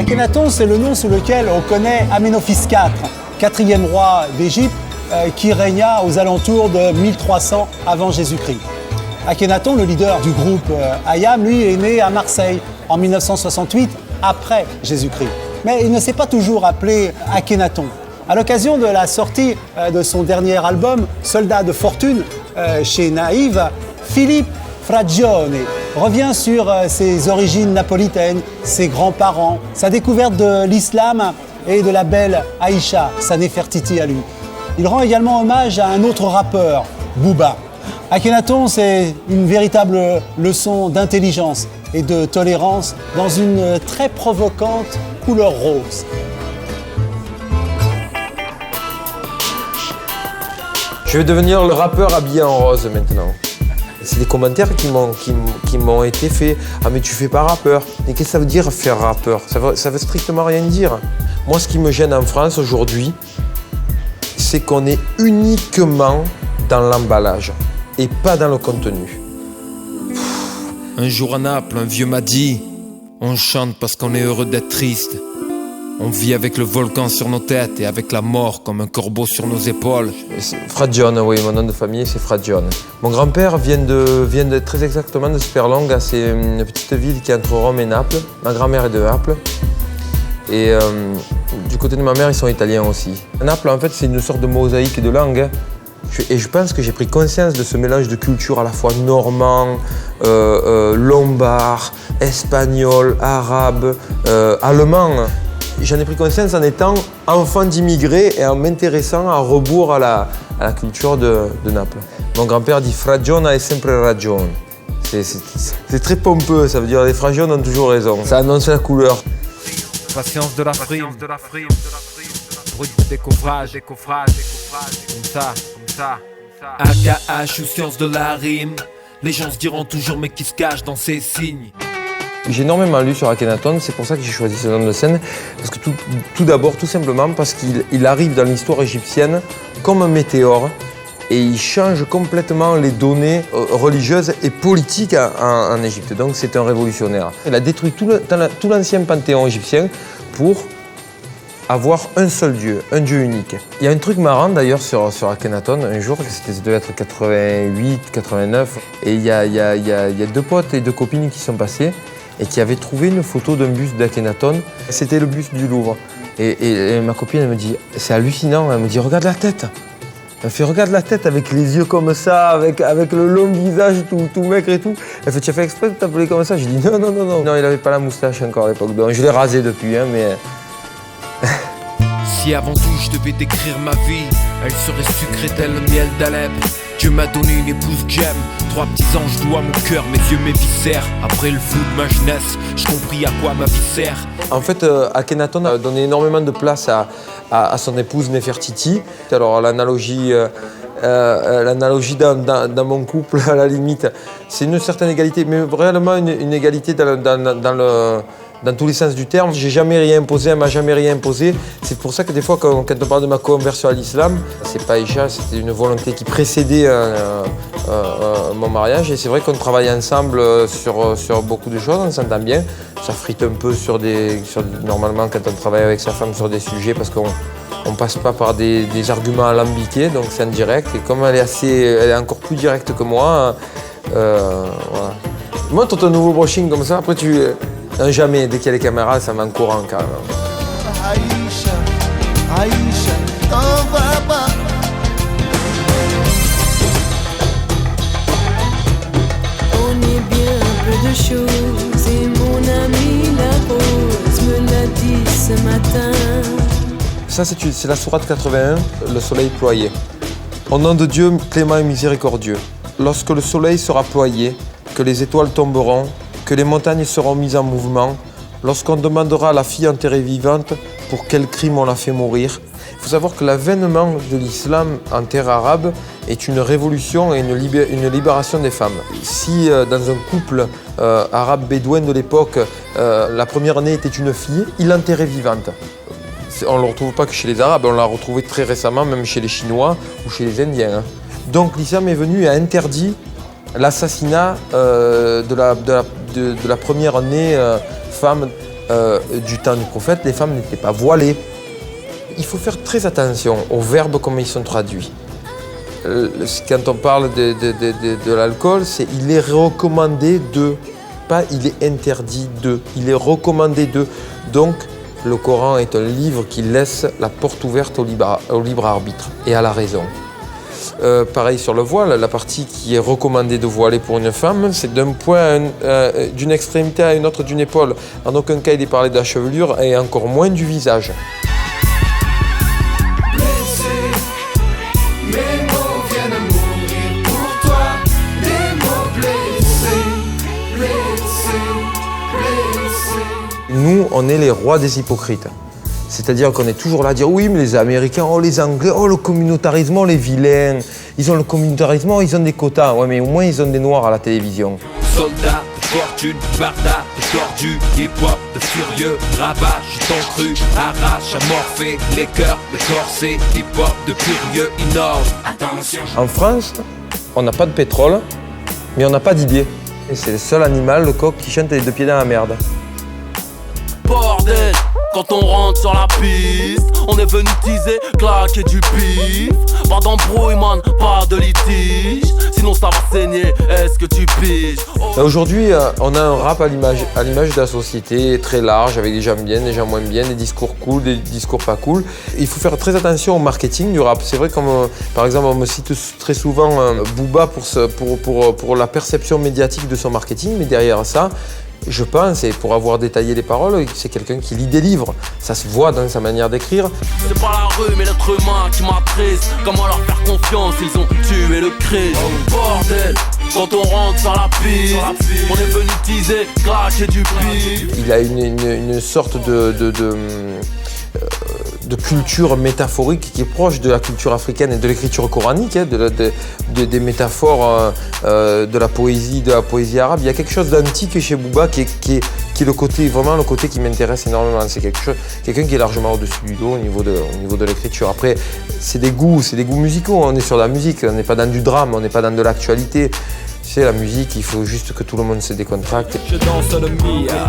Akhenaton, c'est le nom sous lequel on connaît Amenophis IV, quatrième roi d'Égypte, qui régna aux alentours de 1300 avant Jésus-Christ. Akhenaton, le leader du groupe Hayam, lui, est né à Marseille en 1968, après Jésus-Christ. Mais il ne s'est pas toujours appelé Akhenaton. À l'occasion de la sortie de son dernier album, Soldat de fortune, chez Naïve, Philippe Fragione revient sur ses origines napolitaines, ses grands-parents, sa découverte de l'islam et de la belle Aïcha, sa Néfertiti à lui. Il rend également hommage à un autre rappeur, Booba. Akhenaton, c'est une véritable leçon d'intelligence et de tolérance dans une très provocante couleur rose. Je vais devenir le rappeur habillé en rose maintenant. C'est des commentaires qui m'ont été faits. Ah mais tu fais pas rappeur. Mais qu'est-ce que ça veut dire faire rappeur? Ça veut strictement rien dire. Moi ce qui me gêne en France aujourd'hui, c'est qu'on est uniquement dans l'emballage et pas dans le contenu. Un jour à Naples, un vieux m'a dit, on chante parce qu'on est heureux d'être triste. On vit avec le volcan sur nos têtes et avec la mort comme un corbeau sur nos épaules. Fragione, oui, mon nom de famille c'est Fragione. Mon grand-père vient de très exactement de Sperlonga, c'est une petite ville qui est entre Rome et Naples. Ma grand-mère est de Naples. Et du côté de ma mère, ils sont italiens aussi. Naples, en fait, c'est une sorte de mosaïque de langues. Et je pense que j'ai pris conscience de ce mélange de culture à la fois normand, lombard, espagnol, arabe, allemand. J'en ai pris conscience en étant enfant d'immigrés et en m'intéressant à rebours à la culture de Naples. Mon grand-père dit « Fragione è sempre ragione ». C'est très pompeux, ça veut dire les Fragiones ont toujours raison. Ça annonce la couleur. Patience de la frime, brut de décoffrage, comme ça. AKH ou science de la rime, les gens se diront toujours mais qui se cache dans ces signes. J'ai énormément lu sur Akhenaton, c'est pour ça que j'ai choisi ce nom de scène. Parce que tout d'abord, tout simplement, parce qu'il arrive dans l'histoire égyptienne comme un météore et il change complètement les données religieuses et politiques en Égypte. Donc c'est un révolutionnaire. Il a détruit tout l'ancien panthéon égyptien pour avoir un seul Dieu, un Dieu unique. Il y a un truc marrant d'ailleurs sur Akhenaton, un jour, ça devait être 88, 89, et il y a deux potes et deux copines qui sont passés et qui avaient trouvé une photo d'un buste d'Akhenaton. C'était le buste du Louvre. Et ma copine, elle me dit, c'est hallucinant, elle me dit, regarde la tête. Elle fait, regarde la tête avec les yeux comme ça, avec le long visage tout maigre et tout. Elle fait, tu as fait exprès de t'appeler comme ça? Je dis, non. Non, il n'avait pas la moustache encore à l'époque, donc je l'ai rasé depuis, hein, mais... Si avant tout je devais décrire ma vie, elle serait sucrée tel le miel d'Alep. Dieu m'a donné une épouse que j'aime, 3 petits anges doux à mon cœur, mes yeux, mes viscères. Après le flou de ma jeunesse, j'ai compris à quoi ma vie sert. En fait, Akhenaton a donné énormément de place à son épouse Néfertiti. Alors l'analogie dans mon couple, à la limite, c'est une certaine égalité, mais réellement une égalité dans tous les sens du terme. J'ai jamais rien imposé, elle m'a jamais rien imposé. C'est pour ça que des fois, quand on parle de ma conversion à l'islam, c'est pas Aïcha, c'était une volonté qui précédait mon mariage. Et c'est vrai qu'on travaille ensemble sur beaucoup de choses, on s'entend bien. Ça frite un peu normalement quand on travaille avec sa femme sur des sujets parce qu'on passe pas par des arguments alambiqués, donc c'est en direct. Et comme elle est encore plus directe que moi, voilà. Montre ton nouveau brushing comme ça, après tu... jamais, dès qu'il y a les caméras, ça m'encourage quand même. Aïcha, t'en vas pas. On est bien peu de choses et mon ami la rose me l'a dit ce matin. Ça, c'est la sourate 81, le soleil ployé. Au nom de Dieu, clément et miséricordieux, lorsque le soleil sera ployé, que les étoiles tomberont, que les montagnes seront mises en mouvement, lorsqu'on demandera à la fille enterrée vivante pour quel crime on l'a fait mourir. Il faut savoir que l'avènement de l'islam en terre arabe est une révolution et une libération des femmes. Si dans un couple arabe bédouin de l'époque, la première née était une fille, il l'enterrait vivante. On ne le retrouve pas que chez les Arabes, on l'a retrouvé très récemment, même chez les Chinois ou chez les Indiens. Hein. Donc l'islam est venu et a interdit l'assassinat de la première née femme du temps du prophète, les femmes n'étaient pas voilées. Il faut faire très attention aux verbes, comment ils sont traduits. Quand on parle de l'alcool, c'est il est recommandé de, pas il est interdit de, il est recommandé de. Donc le Coran est un livre qui laisse la porte ouverte au libre arbitre et à la raison. Pareil sur le voile, la partie qui est recommandée de voiler pour une femme, c'est d'un point d'une extrémité à une autre d'une épaule. En aucun cas il est parlé de la chevelure et encore moins du visage. Nous, on est les rois des hypocrites. C'est-à-dire qu'on est toujours là à dire oui, mais les Américains, oh les Anglais, oh le communautarisme, oh les vilains. Ils ont le communautarisme, oh, ils ont des quotas. Ouais, mais au moins ils ont des noirs à la télévision. Soldats, fortune, barda, tordu, hip-hop, de furieux, ravage, ton cru, arrache, amorphé, les cœurs, les corsets, hip-hop, de curieux, innove. Attention. En France, on n'a pas de pétrole, mais on n'a pas d'idées. Et c'est le seul animal, le coq, qui chante les deux pieds dans la merde. Bordel, quand on rentre sur la piste, on est venu teaser, claquer du bif. Pas d'embrouille, man, pas de litige. Sinon ça va saigner, est-ce que tu piges? Aujourd'hui, on a un rap à l'image de la société, très large, avec des gens bien, des gens moins bien, des discours cool, des discours pas cool. Il faut faire très attention au marketing du rap. C'est vrai, comme par exemple, on me cite très souvent Booba pour la perception médiatique de son marketing, mais derrière ça, je pense, et pour avoir détaillé les paroles, c'est quelqu'un qui lit des livres. Ça se voit dans sa manière d'écrire. C'est pas la rue, mais l'être humain qui m'attriste. Comment leur faire confiance, ils ont tué le Christ. Oh bordel, quand on rentre sur la piste, on est venu teaser, claquer du bif. Il a une sorte de culture métaphorique qui est proche de la culture africaine et de l'écriture coranique, hein, des métaphores de la poésie arabe. Il y a quelque chose d'antique chez Booba qui est vraiment le côté qui m'intéresse énormément. C'est quelqu'un qui est largement au-dessus du dos au niveau de l'écriture. Après, c'est des goûts musicaux. On est sur la musique, on n'est pas dans du drame, on n'est pas dans de l'actualité. C'est la musique, il faut juste que tout le monde se décontracte. Je danse le Mia.